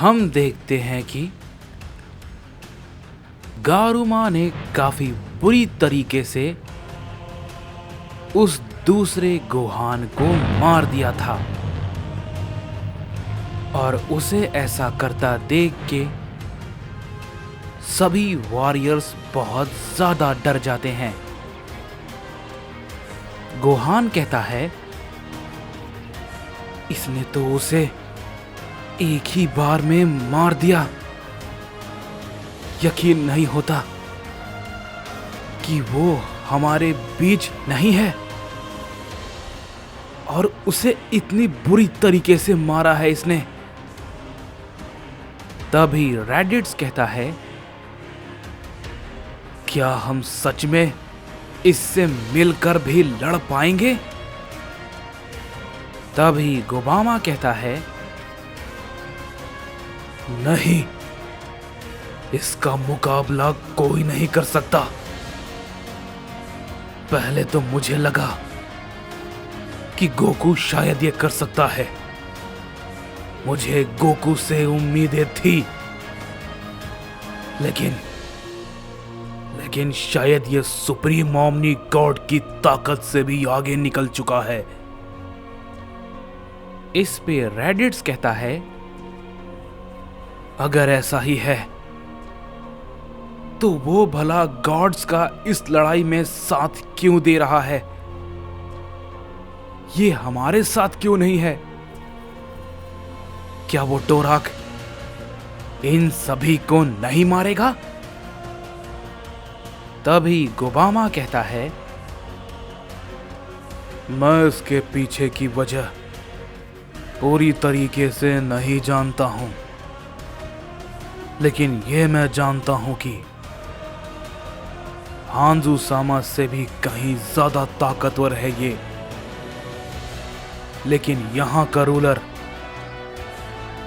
हम देखते हैं कि गारुमा ने काफी बुरी तरीके से उस दूसरे गोहान को मार दिया था और उसे ऐसा करता देख के सभी वॉरियर्स बहुत ज्यादा डर जाते हैं। गोहान कहता है, इसने तो उसे एक ही बार में मार दिया। यकीन नहीं होता कि वो हमारे बीच नहीं है और उसे इतनी बुरी तरीके से मारा है इसने। तभी रैडिट्स कहता है, क्या हम सच में इससे मिलकर भी लड़ पाएंगे? तभी गोबामा कहता है, नहीं, इसका मुकाबला कोई नहीं कर सकता। पहले तो मुझे लगा कि गोकू शायद ये कर सकता है। मुझे गोकू से उम्मीदें थी, लेकिन शायद ये सुप्रीम ओमनी गॉड की ताकत से भी आगे निकल चुका है। इस पे रैडिट्स कहता है, अगर ऐसा ही है तो वो भला गॉड्स का इस लड़ाई में साथ क्यों दे रहा है? ये हमारे साथ क्यों नहीं है? क्या वो टोराक इन सभी को नहीं मारेगा? तभी गोबामा कहता है, मैं इसके पीछे की वजह पूरी तरीके से नहीं जानता हूं, लेकिन यह मैं जानता हूं कि हांजू सामा से भी कहीं ज्यादा ताकतवर है ये। लेकिन यहां का रूलर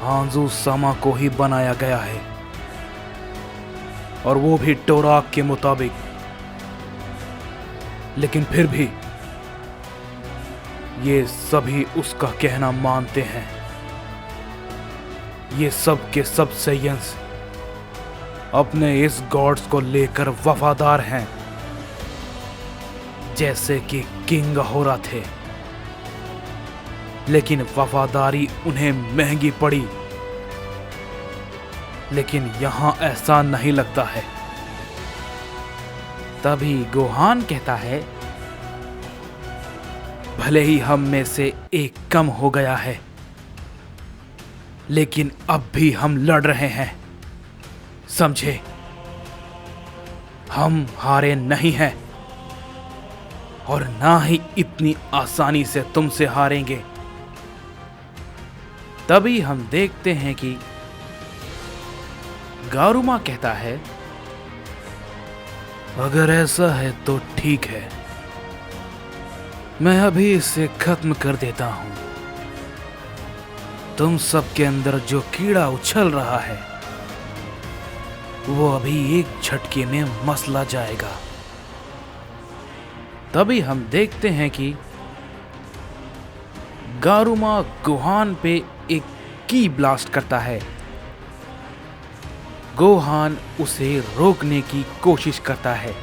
हांजू सामा को ही बनाया गया है, और वो भी टोराक के मुताबिक। लेकिन फिर भी ये सभी उसका कहना मानते हैं। ये सब के सब सेयंस अपने इस गॉड्स को लेकर वफादार हैं, जैसे कि किंग अहोरा थे। लेकिन वफादारी उन्हें महंगी पड़ी। लेकिन यहां ऐसा नहीं लगता है। तभी गोहान कहता है, भले ही हम में से एक कम हो गया है, लेकिन अब भी हम लड़ रहे हैं, समझे? हम हारे नहीं हैं और ना ही इतनी आसानी से तुमसे हारेंगे। तभी हम देखते हैं कि गारुमा कहता है, अगर ऐसा है तो ठीक है, मैं अभी इसे खत्म कर देता हूं। तुम सबके अंदर जो कीड़ा उछल रहा है वो अभी एक झटके में मसला जाएगा। तभी हम देखते हैं कि गारुमा गोहान पे एक की ब्लास्ट करता है। गोहान उसे रोकने की कोशिश करता है,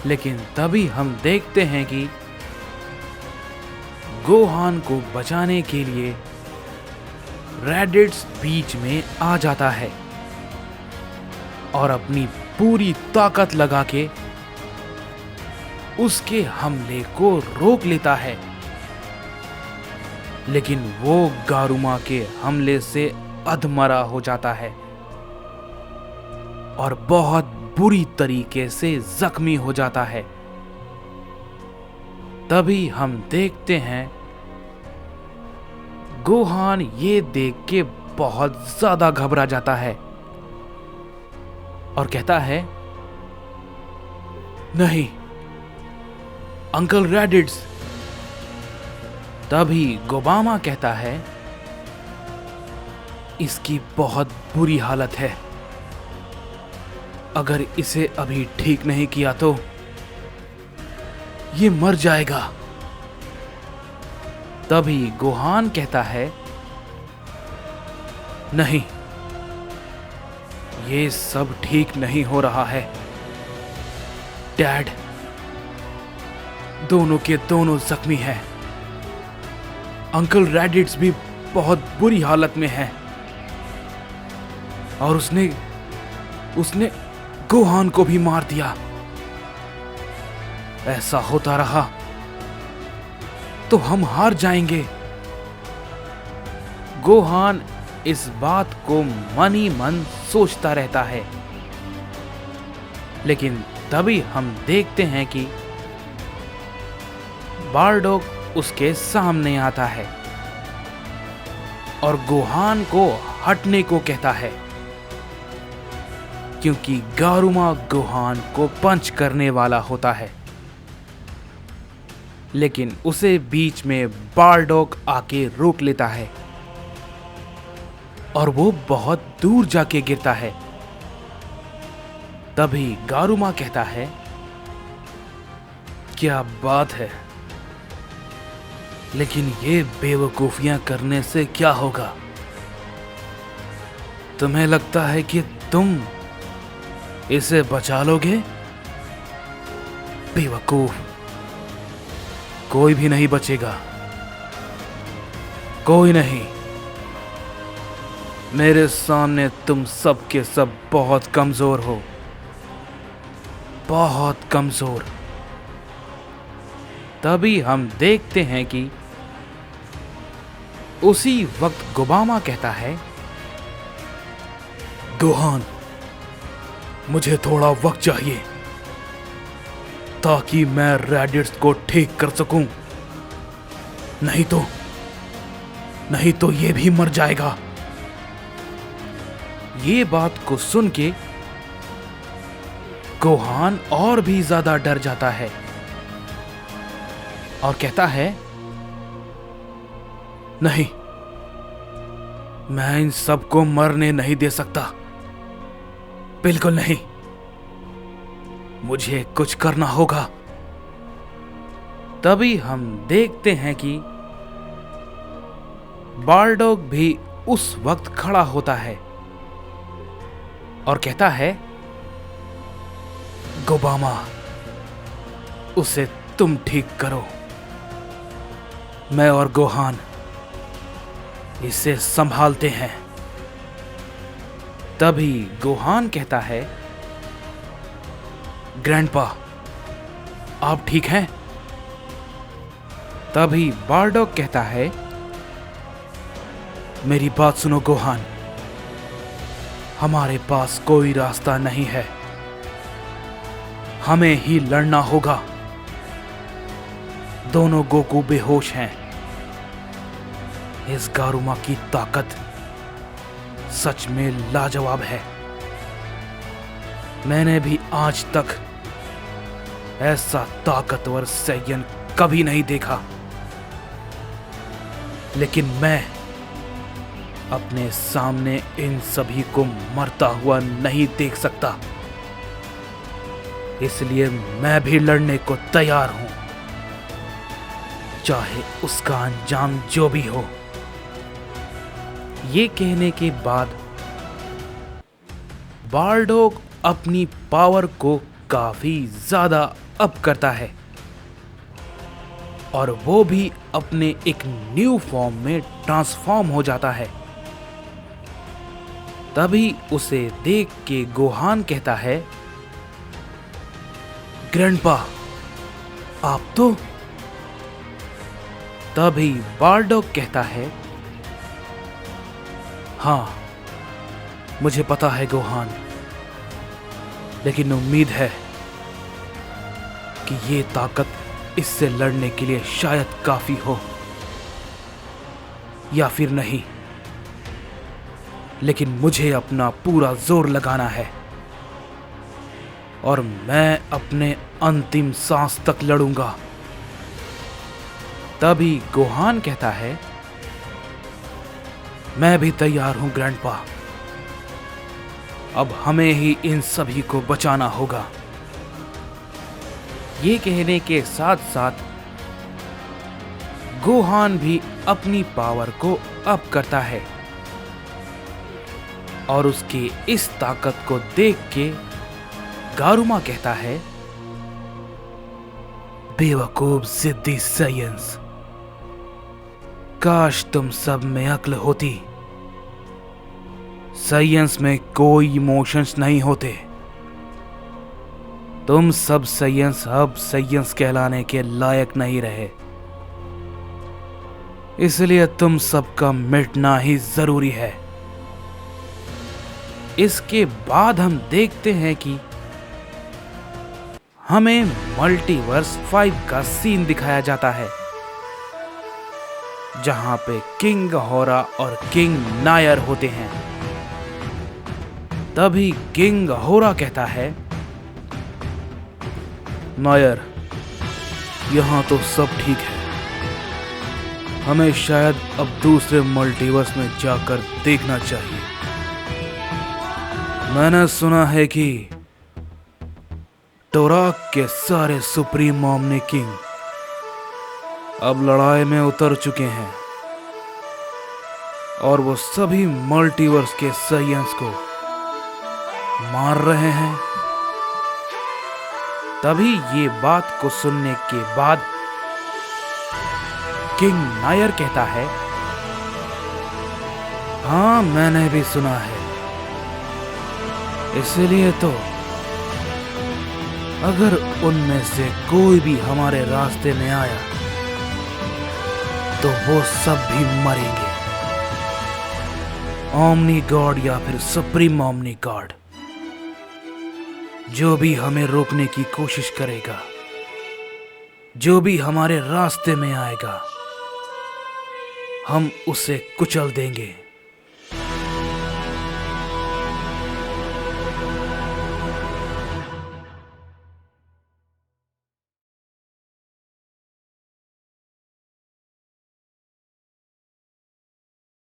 लेकिन तभी हम देखते हैं कि गोहान को बचाने के लिए रैडिट्स बीच में आ जाता है और अपनी पूरी ताकत लगा के उसके हमले को रोक लेता है। लेकिन वो गारुमा के हमले से अधमरा हो जाता है और बहुत बुरी तरीके से जख्मी हो जाता है। तभी हम देखते हैं गोहान ये देख के बहुत ज्यादा घबरा जाता है और कहता है, नहीं अंकल रैडिट्स। तभी गोबामा कहता है, इसकी बहुत बुरी हालत है, अगर इसे अभी ठीक नहीं किया तो ये मर जाएगा। तभी गोहान कहता है, नहीं, ये सब ठीक नहीं हो रहा है। डैड, दोनों के दोनों जख्मी हैं। अंकल रेडिट्स भी बहुत बुरी हालत में है और उसने गोहान को भी मार दिया। ऐसा होता रहा तो हम हार जाएंगे। गोहान इस बात को मन ही मन सोचता रहता है, लेकिन तभी हम देखते हैं कि बारडोग उसके सामने आता है और गोहान को हटने को कहता है, क्योंकि गारुमा गोहान को पंच करने वाला होता है। लेकिन उसे बीच में बारडोग आके रोक लेता है और वो बहुत दूर जाके गिरता है। तभी गारुमा कहता है, क्या बात है, लेकिन ये बेवकूफियां करने से क्या होगा? तुम्हें लगता है कि तुम इसे बचा लोगे? बेवकूफ, कोई भी नहीं बचेगा, कोई नहीं। मेरे सामने तुम सब के सब बहुत कमजोर हो, बहुत कमजोर। तभी हम देखते हैं कि उसी वक्त गोबामा कहता है, गोहान, मुझे थोड़ा वक्त चाहिए ताकि मैं रेडिट्स को ठीक कर सकूं, नहीं तो ये भी मर जाएगा। ये बात को सुन के गोहान और भी ज्यादा डर जाता है और कहता है, नहीं, मैं इन सबको मरने नहीं दे सकता, बिल्कुल नहीं। मुझे कुछ करना होगा। तभी हम देखते हैं कि बारडोग भी उस वक्त खड़ा होता है और कहता है, गोबामा, उसे तुम ठीक करो, मैं और गोहान इसे संभालते हैं। तभी गोहान कहता है, ग्रैंडपा, आप ठीक हैं? तभी बारडोग कहता है, मेरी बात सुनो गोहान, हमारे पास कोई रास्ता नहीं है, हमें ही लड़ना होगा। दोनों गोकू बेहोश हैं। इस गारुमा की ताकत सच में लाजवाब है। मैंने भी आज तक ऐसा ताकतवर सैयन कभी नहीं देखा, लेकिन मैं अपने सामने इन सभी को मरता हुआ नहीं देख सकता, इसलिए मैं भी लड़ने को तैयार हूं, चाहे उसका अंजाम जो भी हो। ये कहने के बाद बारडोग अपनी पावर को काफी ज्यादा अप करता है और वो भी अपने एक न्यू फॉर्म में ट्रांसफॉर्म हो जाता है। तभी उसे देख के गोहान कहता है, ग्रैंडपा, आप तो। तभी बारडोग कहता है, हाँ, मुझे पता है गोहान, लेकिन उम्मीद है कि ये ताकत इससे लड़ने के लिए शायद काफी हो, या फिर नहीं, लेकिन मुझे अपना पूरा जोर लगाना है और मैं अपने अंतिम सांस तक लड़ूंगा। तभी गोहान कहता है, मैं भी तैयार हूं ग्रैंडपा, अब हमें ही इन सभी को बचाना होगा। ये कहने के साथ साथ गोहान भी अपनी पावर को अप करता है और उसकी इस ताकत को देख के गारुमा कहता है, बेवकूफ जिद्दी साइंस, काश तुम सब में अक्ल होती। साइंस में कोई इमोशंस नहीं होते। तुम सब साइंस अब साइंस कहलाने के लायक नहीं रहे, इसलिए तुम सबका मिटना ही जरूरी है। इसके बाद हम देखते हैं कि हमें मल्टीवर्स 5 का सीन दिखाया जाता है, जहां पे किंग होरा और किंग नायर होते हैं। तभी किंग होरा कहता है, नायर, यहां तो सब ठीक है, हमें शायद अब दूसरे मल्टीवर्स में जाकर देखना चाहिए। मैंने सुना है कि टोराक के सारे सुप्रीम ओमनी किंग अब लड़ाई में उतर चुके हैं और वो सभी मल्टीवर्स के साइंस को मार रहे हैं। तभी ये बात को सुनने के बाद किंग नायर कहता है, हाँ मैंने भी सुना है, इसलिए तो अगर उनमें से कोई भी हमारे रास्ते में आया तो वो सब भी मरेंगे, ओमनी गॉड या फिर सुप्रीम ओमनी गॉड। जो भी हमें रोकने की कोशिश करेगा, जो भी हमारे रास्ते में आएगा, हम उसे कुचल देंगे।